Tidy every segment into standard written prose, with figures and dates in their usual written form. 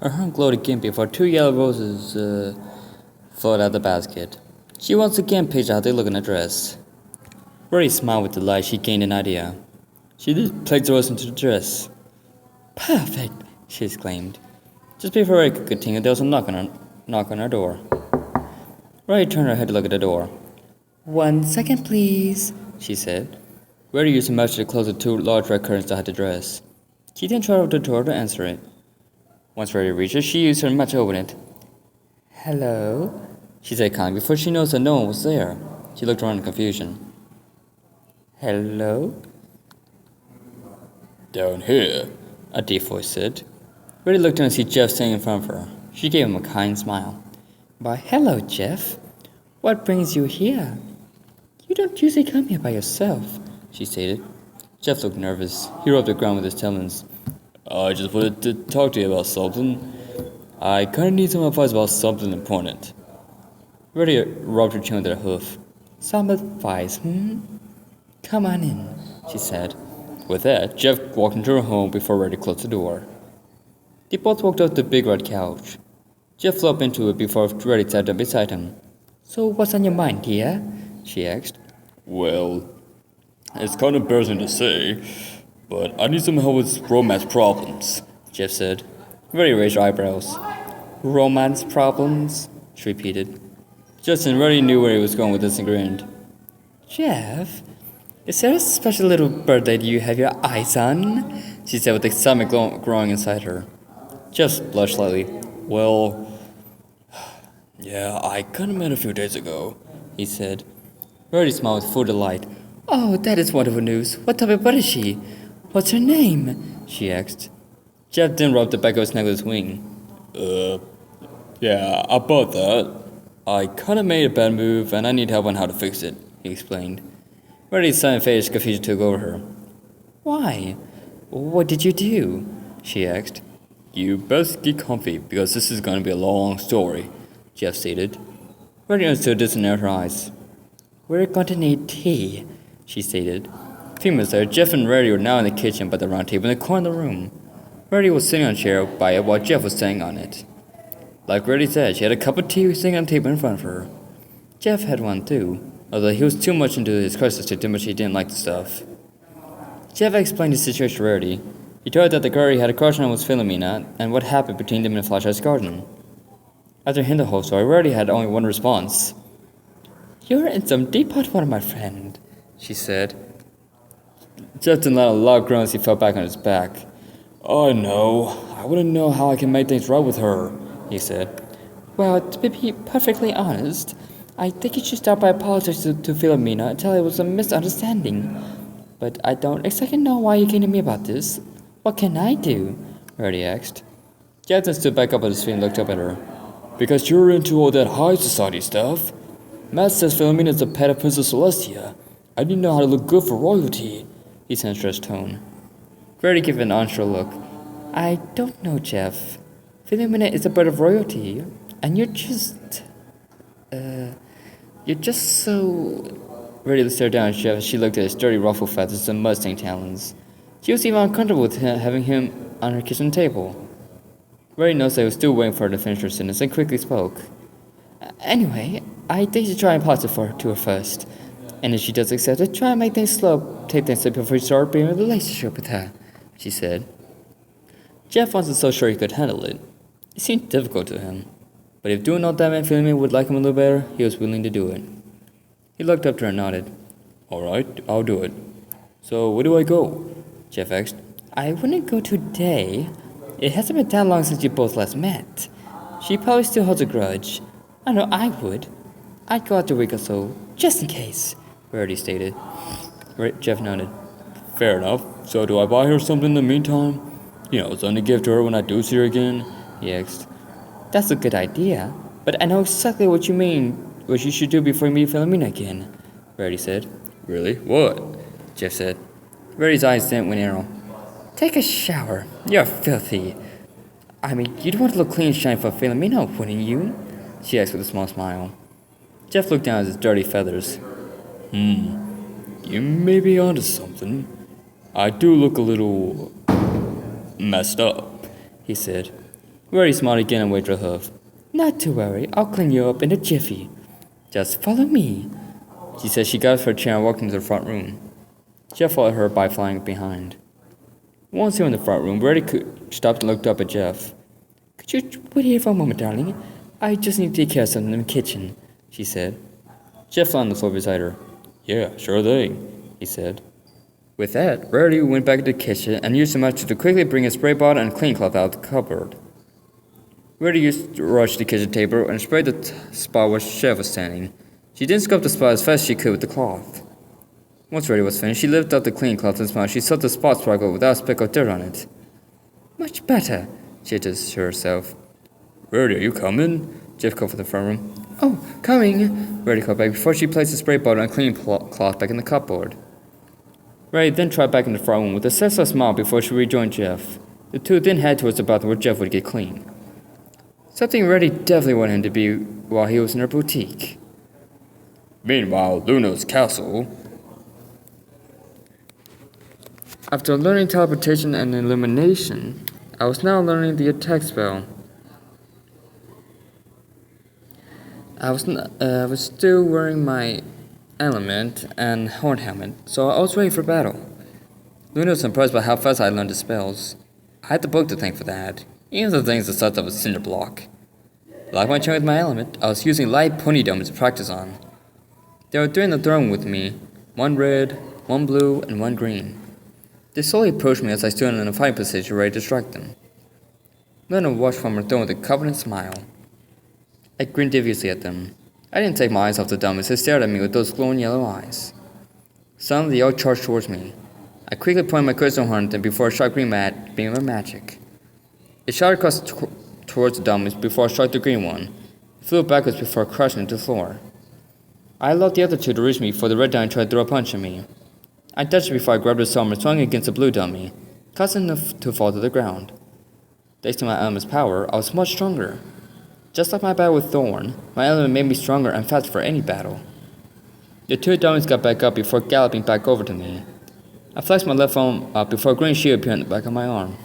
Her hand glowed again before 2 yellow roses flowed out of the basket. She once again picked out the look in her dress. Rarity smiled with delight. She gained an idea. She did place the rose into the dress. Perfect! She exclaimed. Just before Rarity could continue, there was a knock on her door. Rarity turned her head to look at the door. 1 second, please, she said. Rarity used her mouse to close the 2 large red curtains that hid the dress. She then tried over the door to answer it. Once Rarity reached it, she used her match to open it. Hello? She said kindly before she noticed that no one was there. She looked around in confusion. Hello? Down here, a deep voice said. Rarity looked down and see Jeff standing in front of her. She gave him a kind smile. Why, hello, Jeff. What brings you here? You don't usually come here by yourself, she stated. Jeff looked nervous. He rubbed the ground with his talons. I just wanted to talk to you about something. I kinda need some advice about something important. Rarity rubbed her chin with her hoof. Some advice, Come on in, she said. With that, Jeff walked into her home before Rarity closed the door. They both walked up to the big red couch. Jeff flew up into it before Rarity sat down beside him. So what's on your mind, dear? She asked. Well, it's kind of embarrassing to say, but I need some help with romance problems, Jeff said. Rarity raised her eyebrows. Romance problems? She repeated. Justin already knew where he was going with this and grinned. Jeff, is there a special little bird that you have your eyes on? She said with excitement growing inside her. Jeff blushed slightly. Well, yeah, I kinda met a few days ago, he said. Rarity smiled with full delight. Oh, that is wonderful news. What type of bird is she? What's her name? She asked. Jeff then rubbed the back of his neck with his wing. Yeah, about that. I kinda made a bad move and I need help on how to fix it, he explained. Rarity's sudden face confusion took over her. Why? What did you do? She asked. You best get comfy because this is gonna be a long story, Jeff stated. Rarity understood this and narrowed her eyes. We're going to need tea, she stated. A few minutes later, Jeff and Rarity were now in the kitchen by the round table in the corner of the room. Rarity was sitting on a chair by it while Jeff was standing on it. Like Rarity said, she had a cup of tea sitting on the table in front of her. Jeff had one too, although he was too much into his crisis to do much he didn't like the stuff. Jeff explained the situation to Rarity. He told her that the girl he had a crush on was Philomena, and what happened between them in Flashlight's garden. After hearing the whole story, Rarity had only one response. You're in some deep hot water, my friend, she said. Jeff didn't let a loud groan as he fell back on his back. Oh no, I wouldn't know how I can make things right with her, he said. Well, to be perfectly honest, I think you should start by apologizing to Philomena and tell her it was a misunderstanding. But I don't exactly know why you came to me about this. What can I do? Rarity asked. Jeff then stood back up on his feet and looked up at her. Because you're into all that high society stuff. Matt says Philomena's a pet of Princess Celestia. I didn't know how to look good for royalty, he said in a stressed tone. Rarity gave an unsure look. I don't know, Jeff. Philomena is a bird of royalty, and you're just so... Rarity stared down at Jeff as she looked at his dirty ruffled feathers and mud-stained talons. She was even uncomfortable with having him on her kitchen table. Rarity noticed that he was still waiting for her to finish her sentence and quickly spoke. Anyway, I think you should try and apologize to her first. And if she does accept it, try and make things slow, take things slow before you start being in a relationship with her, she said. Jeff wasn't so sure he could handle it. It seemed difficult to him. But if doing all that meant Philomena would like him a little better, he was willing to do it. He looked up to her and nodded. Alright, I'll do it. So, where do I go? Jeff asked. I wouldn't go today. It hasn't been that long since you both last met. She probably still holds a grudge. I know I would. I'd go out a week or so, just in case, Rarity stated. Jeff nodded. Fair enough. So do I buy her something in the meantime? You know, something to give to her when I do see her again? He asked. That's a good idea, but I know exactly what you mean, what you should do before you meet Philomena again, Rarity said. Really? What? Jeff said. Rarity's eyes then went narrow. Take a shower. You're filthy. I mean, you'd want to look clean and shiny for Philomena, wouldn't you? She asked with a small smile. Jeff looked down at his dirty feathers. You may be onto something. I do look a little messed up, he said. Rarity smiled again and waved her hoof. Not to worry, I'll clean you up in a jiffy. Just follow me. She said. She got off her chair and walked into the front room. Jeff followed her by flying behind. Once they were in the front room, Rarity stopped and looked up at Jeff. Could you wait here for a moment, darling? I just need to take care of something in the kitchen, she said. Jeff lay on the floor beside her. Yeah, sure thing, he said. With that, Rarity went back to the kitchen and used the match to quickly bring a spray bottle and clean cloth out of the cupboard. Rarity used to rush to the kitchen table and sprayed the spot where Chef was standing. She then scrubbed the spot as fast as she could with the cloth. Once Rarity was finished, she lifted up the clean cloth and smiled. She saw the spot sparkle without a speck of dirt on it. Much better, she said to herself. Rarity, are you coming? Jeff called from the front room. Oh, coming, Rarity called back before she placed the spray bottle and clean cloth back in the cupboard. Rarity then trotted back in the front room with a satisfied smile before she rejoined Jeff. The two then headed towards the bathroom where Jeff would get clean. Something Rarity definitely wanted him to be while he was in her boutique. Meanwhile, Luna's castle. After learning teleportation and illumination, I was now learning the attack spell. I was still wearing my element and horn helmet, so I was ready for battle. Luna was impressed by how fast I learned the spells. I had the book to thank for that, even the things the size of a cinder block. Like my chain with my element, I was using light pony domes to practice on. There were 3 in the throne with me, 1 red, 1 blue, and 1 green. They slowly approached me as I stood in a fighting position ready to strike them. Luna watched from her throne with a confident smile. I grinned deviously at them. I didn't take my eyes off the dummies who stared at me with those glowing yellow eyes. Suddenly, they all charged towards me. I quickly pointed my crystal horn at them before I shot green beam of magic. It shot across towards the dummies before I struck the green one. It flew backwards before crashing into the floor. I allowed the other 2 to reach me before the red dummy tried to throw a punch at me. I dodged before I grabbed the sword and swung against the blue dummy, causing him to fall to the ground. Thanks to my element's power, I was much stronger. Just like my battle with Thorn, my element made me stronger and faster for any battle. The 2 dummies got back up before galloping back over to me. I flexed my left arm up before a green shield appeared on the back of my arm.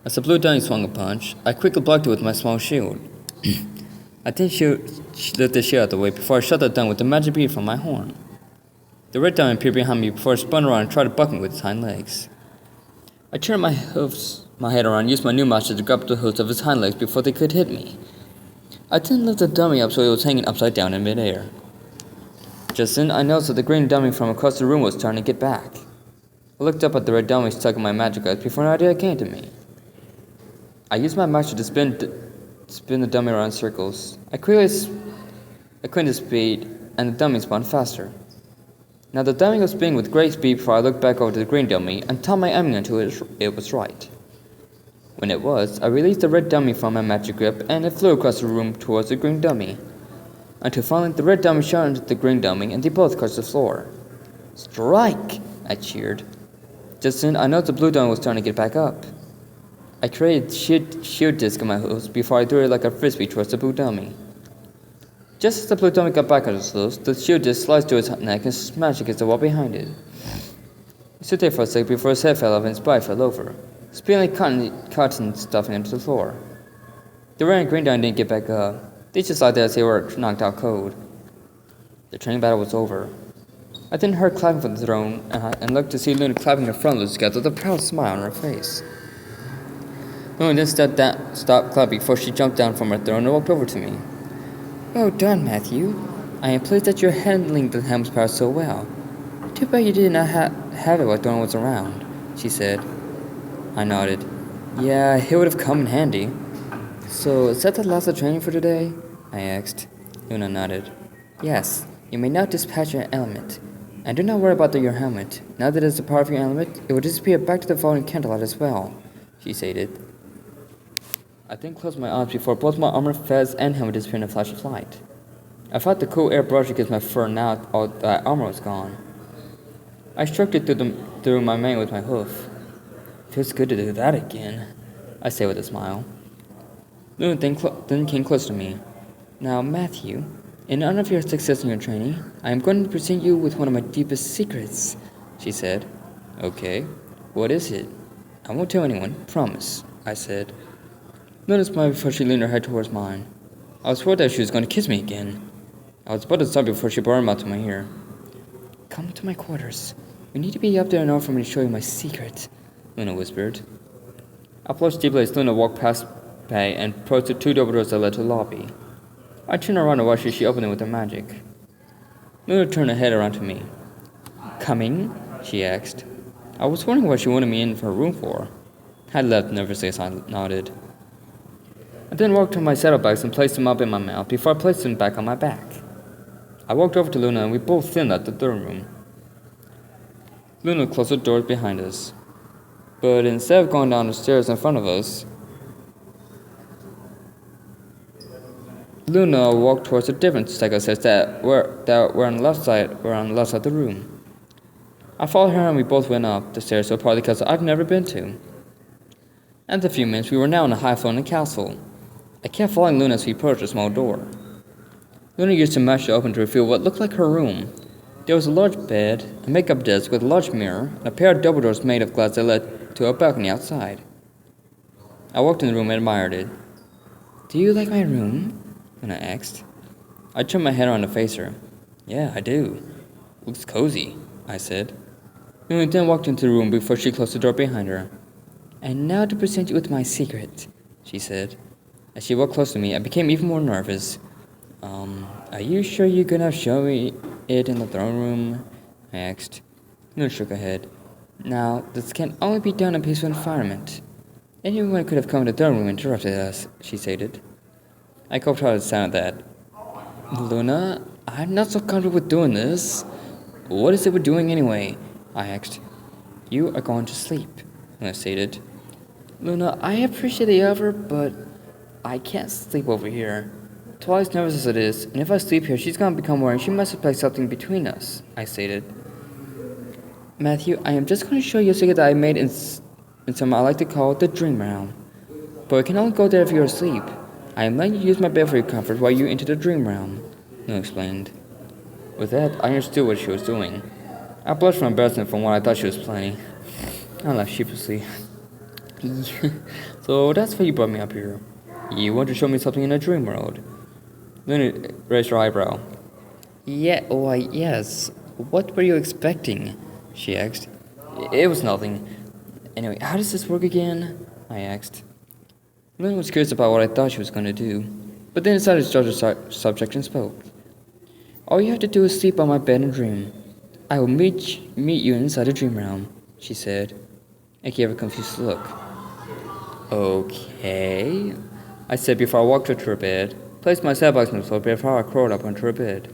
As the blue dummy swung a punch, I quickly blocked it with my small shield. I then lifted the shield out of the way before I shot the dummy with the magic bead from my horn. The red dummy appeared behind me before it spun around and tried to buck me with its hind legs. I turned my head around and used my new master to grab the hooves of his hind legs before they could hit me. I then lifted the dummy up so it was hanging upside down in midair. Just then, I noticed that the green dummy from across the room was starting to get back. I looked up at the red dummy stuck in my magic eyes before an idea came to me. I used my master to spin the dummy around in circles. I quickened the speed, and the dummy spun faster. Now the dummy was spinning with great speed before I looked back over to the green dummy and timed my aiming until it was right. When it was, I released the red dummy from my magic grip and it flew across the room towards the green dummy. Until finally the red dummy shot into the green dummy and they both crushed the floor. Strike! I cheered. Just then I noticed the blue dummy was starting to get back up. I created shield disc on my hooves before I threw it like a frisbee towards the blue dummy. Just as the blue dummy got back on its hooves, the shield disc sliced to its neck and smashed against the wall behind it. It stood there for a second before his head fell off and his body fell over, spilling cotton stuffing into the floor. The red and green dummy didn't get back up. They just lied there as they were knocked out cold. The training battle was over. I then heard clapping from the throne and looked to see Luna clapping her front lips together with a proud smile on her face. Luna then stopped clapping before she jumped down from her throne and walked over to me. Well done, Matthew. I am pleased that you're handling the helm's power so well. Too bad you did not have it while Thorn was around, she said. I nodded. Yeah, it would have come in handy. So, is that the last of training for today? I asked. Luna nodded. Yes, you may now dispatch your element. And do not worry about your helmet. Now that it is a part of your element, it will disappear back to the falling candlelight as well, she stated. I then closed my eyes before both my armor, fez, and helmet disappeared in a flash of light. I felt the cool air brush against my fur now all that armor was gone. I stroked it through my mane with my hoof. Feels good to do that again, I said with a smile. Luna then came close to me. Now, Matthew, in honor of your success in your training, I am going to present you with one of my deepest secrets, she said. Okay, what is it? I won't tell anyone, promise, I said. Luna smiled before she leaned her head towards mine. I was worried that she was going to kiss me again. I was about to stop before she brought her mouth to my ear. Come to my quarters. We need to be up there in order for me to show you my secret, Luna whispered. I flushed deeply as Luna walked past Bay and approached the two double doors that led to the lobby. I turned around to watch as she opened them with her magic. Luna turned her head around to me. Coming? She asked. I was wondering what she wanted me in her room for. I left nervously as I nodded. I then walked to my saddlebags and placed them up in my mouth before I placed them back on my back. I walked over to Luna and we both thinned at the throne room. Luna closed the doors behind us. But instead of going down the stairs in front of us, Luna walked towards a different stack of stairs that were on the left side of the room. I followed her and we both went up the stairs to a part of the castle I've never been to. After a few minutes, we were now in a high-floating castle. I kept following Luna as we approached a small door. Luna used her match to open to reveal what looked like her room. There was a large bed, a makeup desk with a large mirror, and a pair of double doors made of glass that led to a balcony outside. I walked in the room and admired it. Do you like my room? Luna asked. I turned my head around to face her. Yeah, I do. Looks cozy, I said. Luna then walked into the room before she closed the door behind her. And now to present you with my secret, she said. As she walked close to me, I became even more nervous. Are you sure you're gonna show me it in the throne room? I asked. Luna shook her head. Now, this can only be done in a peaceful environment. Anyone could have come to the throne room and interrupted us, she stated. I coped out the sound of that. Luna, I'm not so comfortable with doing this. What is it we're doing anyway? I asked. You are going to sleep, Luna stated. Luna, I appreciate the offer, but I can't sleep over here. Twice nervous as it is, and if I sleep here, she's going to become worried. She might suspect something between us, I stated. Matthew, I am just going to show you a secret that I made in something I like to call the dream realm. But we can only go there if you're asleep. I am letting you use my bed for your comfort while you enter the dream realm, Luna explained. With that, I understood what she was doing. I blushed from embarrassment from what I thought she was planning. I laughed sheepishly. So that's why you brought me up here. You want to show me something in the dream world? Luna raised her eyebrow. Yeah, why, yes. What were you expecting? She asked. It was nothing. Anyway, how does this work again? I asked. Luna was curious about what I thought she was going to do, but then decided to judge the subject and spoke. All you have to do is sleep on my bed and dream. I will meet you inside the dream realm, she said. I gave her a confused look. Okay, I said before I walked her to her bed, placed my saddlbags on the floor before I crawled up onto her bed.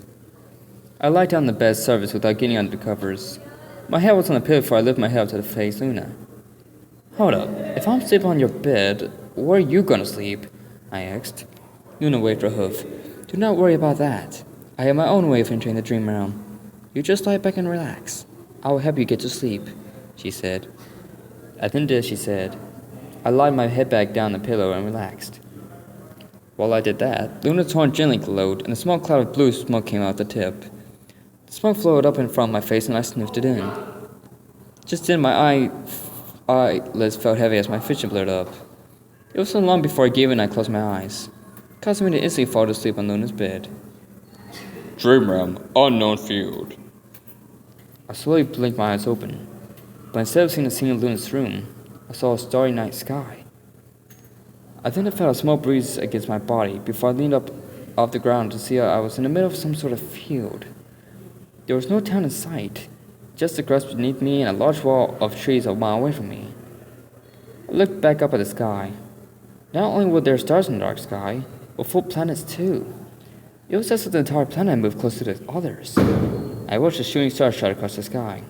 I lied down on the bed's surface without getting under the covers. My head was on the pillow before I lifted my head up to face Luna. Hold up, if I'm sleeping on your bed, where are you gonna sleep? I asked. Luna waved her hoof. Do not worry about that. I have my own way of entering the dream realm. You just lie back and relax. I will help you get to sleep, she said. At the end of this, she said. I lied my head back down the pillow and relaxed. While I did that, Luna's horn gently glowed, and a small cloud of blue smoke came out the tip. The smoke flowed up in front of my face, and I sniffed it in. Just then, my eyelids felt heavy as my vision blurred up. It was so long before I gave in and I closed my eyes, causing me to instantly fall asleep on Luna's bed. Dream realm, unknown field. I slowly blinked my eyes open, but instead of seeing the scene of Luna's room, I saw a starry night sky. I then felt a small breeze against my body before I leaned up off the ground to see I was in the middle of some sort of field. There was no town in sight, just the grass beneath me and a large wall of trees a mile away from me. I looked back up at the sky. Not only were there stars in the dark sky, but full planets too. It was as if the entire planet moved closer to the others. I watched the shooting stars shot across the sky.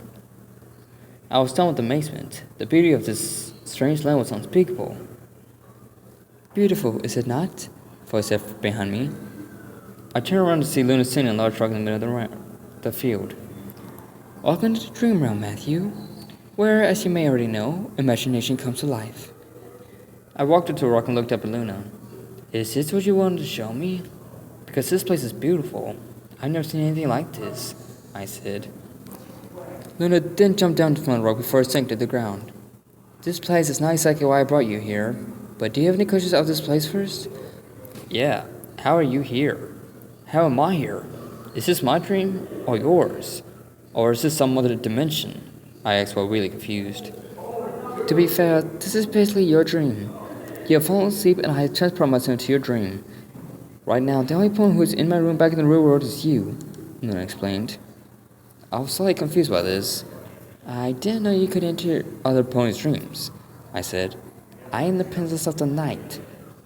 I was stunned with amazement. The beauty of this strange land was unspeakable. Beautiful, is it not? A voice said behind me. I turned around to see Luna sitting in a large rock in the middle of the field. Welcome to the dream realm, Matthew, where, as you may already know, imagination comes to life. I walked up to a rock and looked up at Luna. Is this what you wanted to show me? Because this place is beautiful. I've never seen anything like this, I said. Luna then jumped down from the rock before it sank to the ground. This place is not exactly why I brought you here. But do you have any questions of this place first? Yeah. How are you here? How am I here? Is this my dream or yours? Or is this some other dimension? I asked while really confused. To be fair, this is basically your dream. You have fallen asleep and I have transported myself into your dream. Right now, the only person who is in my room back in the real world is you, Luna explained. I was slightly confused by this. I didn't know you could enter other ponies' dreams, I said. I am the princess of the night.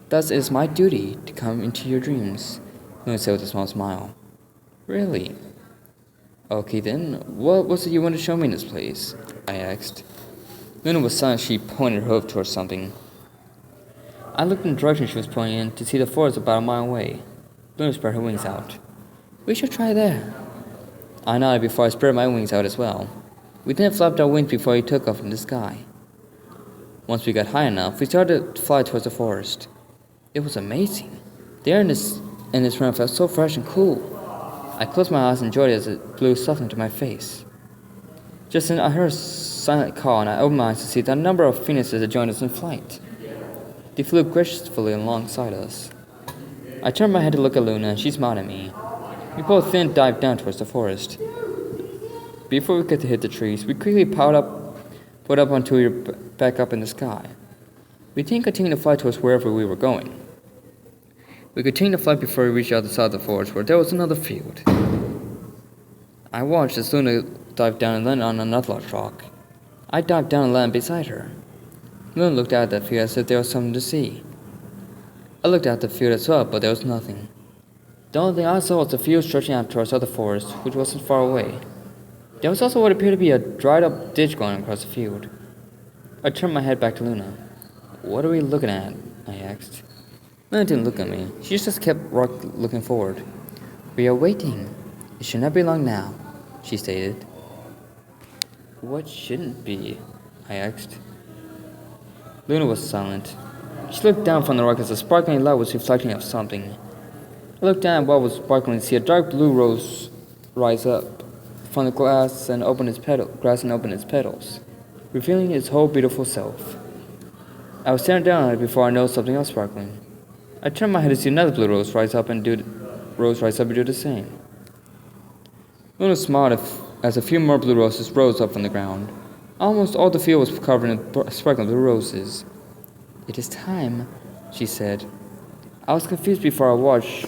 Thus it is my duty to come into your dreams, Luna said with a small smile. Really? Okay then, what was it you wanted to show me in this place? I asked. Luna was silent. She pointed her hoof towards something. I looked in the direction she was pointing in to see the forest about a mile away. Luna spread her wings out. We should try there. I nodded before I spread my wings out as well. We then flapped our wings before we took off in the sky. Once we got high enough, we started to fly towards the forest. It was amazing. The air in this room felt so fresh and cool. I closed my eyes and enjoyed it as it blew softly into my face. Just then I heard a silent call and I opened my eyes to see that a number of phoenixes had joined us in flight. They flew gracefully alongside us. I turned my head to look at Luna and she smiled at me. We both then dived down towards the forest. Before we could hit the trees, we quickly put up until we were back up in the sky. We then continued to fly towards wherever we were going. We continued to fly before we reached the other side of the forest where there was another field. I watched as Luna dived down and landed on another large rock. I dived down and landed beside her. Luna looked out at that field as if there was something to see. I looked out at the field as well, but there was nothing. The only thing I saw was the field stretching out towards the other forest, which wasn't far away. There was also what appeared to be a dried-up ditch going across the field. I turned my head back to Luna. What are we looking at? I asked. Luna didn't look at me. She just kept looking forward. We are waiting. It should not be long now, she stated. What shouldn't be? I asked. Luna was silent. She looked down from the rock as a sparkling light was reflecting off something. I looked down at what was sparkling to see a dark blue rose rise up from the grass and open its petals, revealing its whole beautiful self. I was staring down at it before I noticed something else sparkling. I turned my head to see another blue rose rise up and do the same. Luna smiled as a few more blue roses rose up from the ground. Almost all the field was covered in sparkling blue roses. It is time, she said. I was confused before I watched